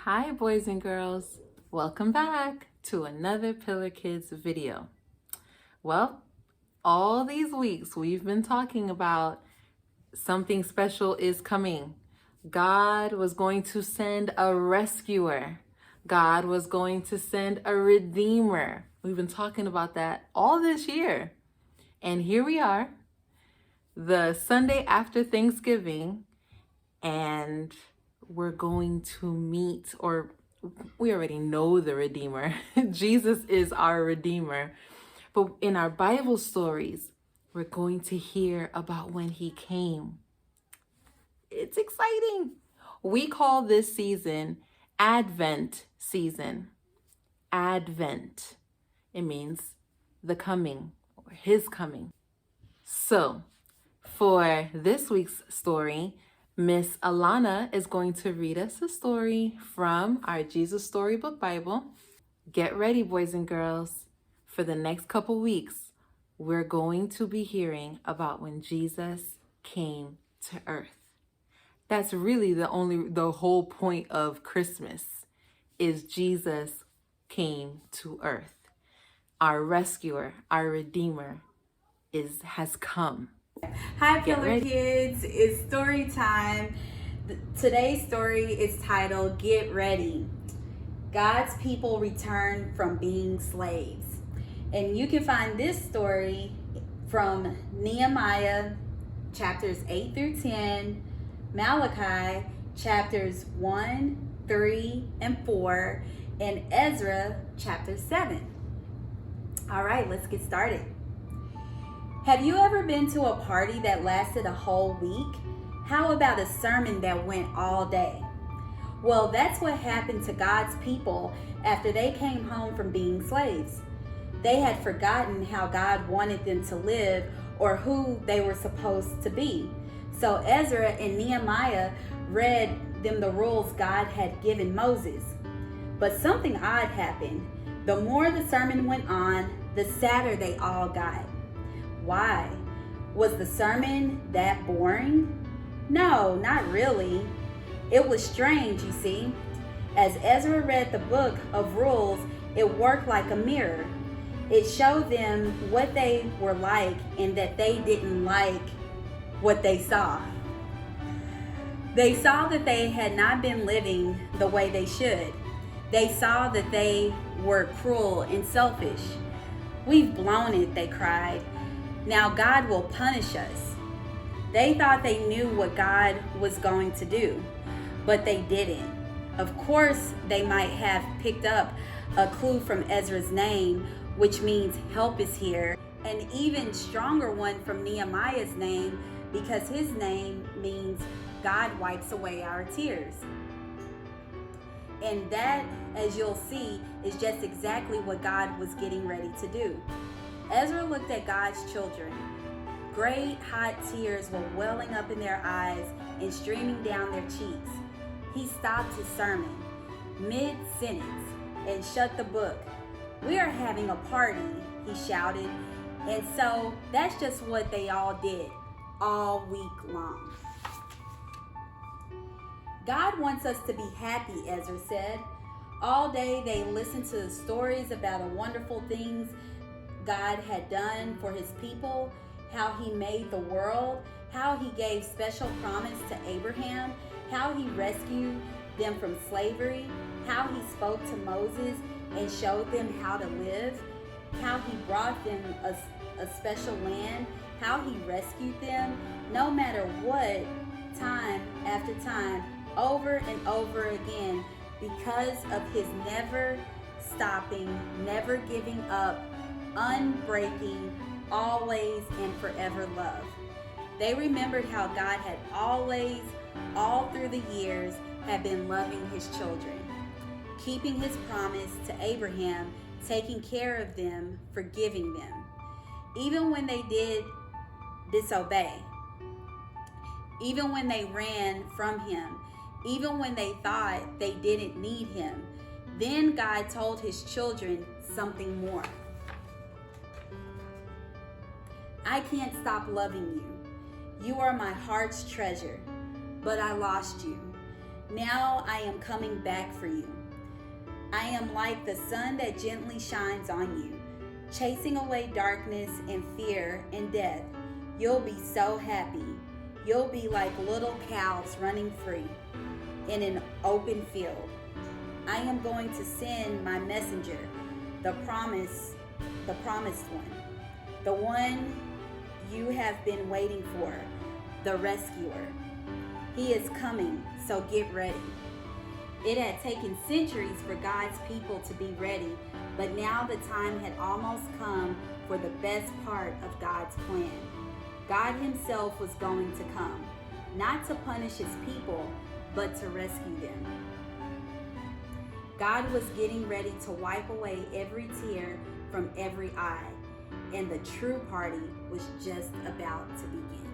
Hi boys and girls, welcome back to another Pillar Kids video. Well, all these weeks we've been talking about something special is coming. God was going to send a rescuer. God was going to send a redeemer. We've been talking about that all this year. And here we are, the Sunday after Thanksgiving, and we're going to meet, or we already know the Redeemer. Jesus is our Redeemer. But in our Bible stories, we're going to hear about when he came. It's exciting. We call this season Advent season. Advent. It means the coming or his coming. So for this week's story, Miss Alana is going to read us a story from our Jesus Storybook Bible. Get ready, boys and girls. For the next couple weeks, we're going to be hearing about when Jesus came to earth. That's really the whole point of Christmas is Jesus came to earth. Our rescuer, our redeemer has come. Hi Pillar Kids, it's story time. Today's story is titled Get Ready. God's people return from being slaves. And you can find this story from Nehemiah chapters 8 through 10, Malachi chapters 1, 3, and 4, and Ezra chapter 7. All right, let's get started. Have you ever been to a party that lasted a whole week? How about a sermon that went all day? Well, that's what happened to God's people after they came home from being slaves. They had forgotten how God wanted them to live or who they were supposed to be. So Ezra and Nehemiah read them the rules God had given Moses. But something odd happened. The more the sermon went on, the sadder they all got. Why? Was the sermon that boring? No, not really. It was strange, you see. As Ezra read the book of rules, it worked like a mirror. It showed them what they were like and that they didn't like what they saw. They saw that they had not been living the way they should. They saw that they were cruel and selfish. We've blown it, they cried. Now God will punish us. They thought they knew what God was going to do, but they didn't. Of course, they might have picked up a clue from Ezra's name, which means help is here, an even stronger one from Nehemiah's name, because his name means God wipes away our tears. And that, as you'll see, is just exactly what God was getting ready to do. Ezra looked at God's children. Great hot tears were welling up in their eyes and streaming down their cheeks. He stopped his sermon mid-sentence and shut the book. "We are having a party," he shouted. And so that's just what they all did all week long. God wants us to be happy, Ezra said. All day they listened to the stories about the wonderful things God had done for his people, how he made the world, how he gave special promise to Abraham, how he rescued them from slavery, how he spoke to Moses and showed them how to live, how he brought them a special land, how he rescued them, no matter what, time after time, over and over again, because of his never stopping, never giving up, unbreaking, always and forever love. They remembered how God had always, all through the years, had been loving his children, keeping his promise to Abraham, taking care of them, forgiving them, even when they did disobey, even when they ran from him, even when they thought they didn't need him. Then God told his children something more. "I can't stop loving you. You are my heart's treasure, but I lost you. Now I am coming back for you. I am like the sun that gently shines on you, chasing away darkness and fear and death. You'll be so happy. You'll be like little cows running free in an open field. I am going to send my messenger, the promised one, the one you have been waiting for, the rescuer. He is coming, so get ready. It had taken centuries for God's people to be ready, but now the time had almost come for the best part of God's plan. God himself was going to come, not to punish his people, but to rescue them. God was getting ready to wipe away every tear from every eye, and the true party was just about to begin.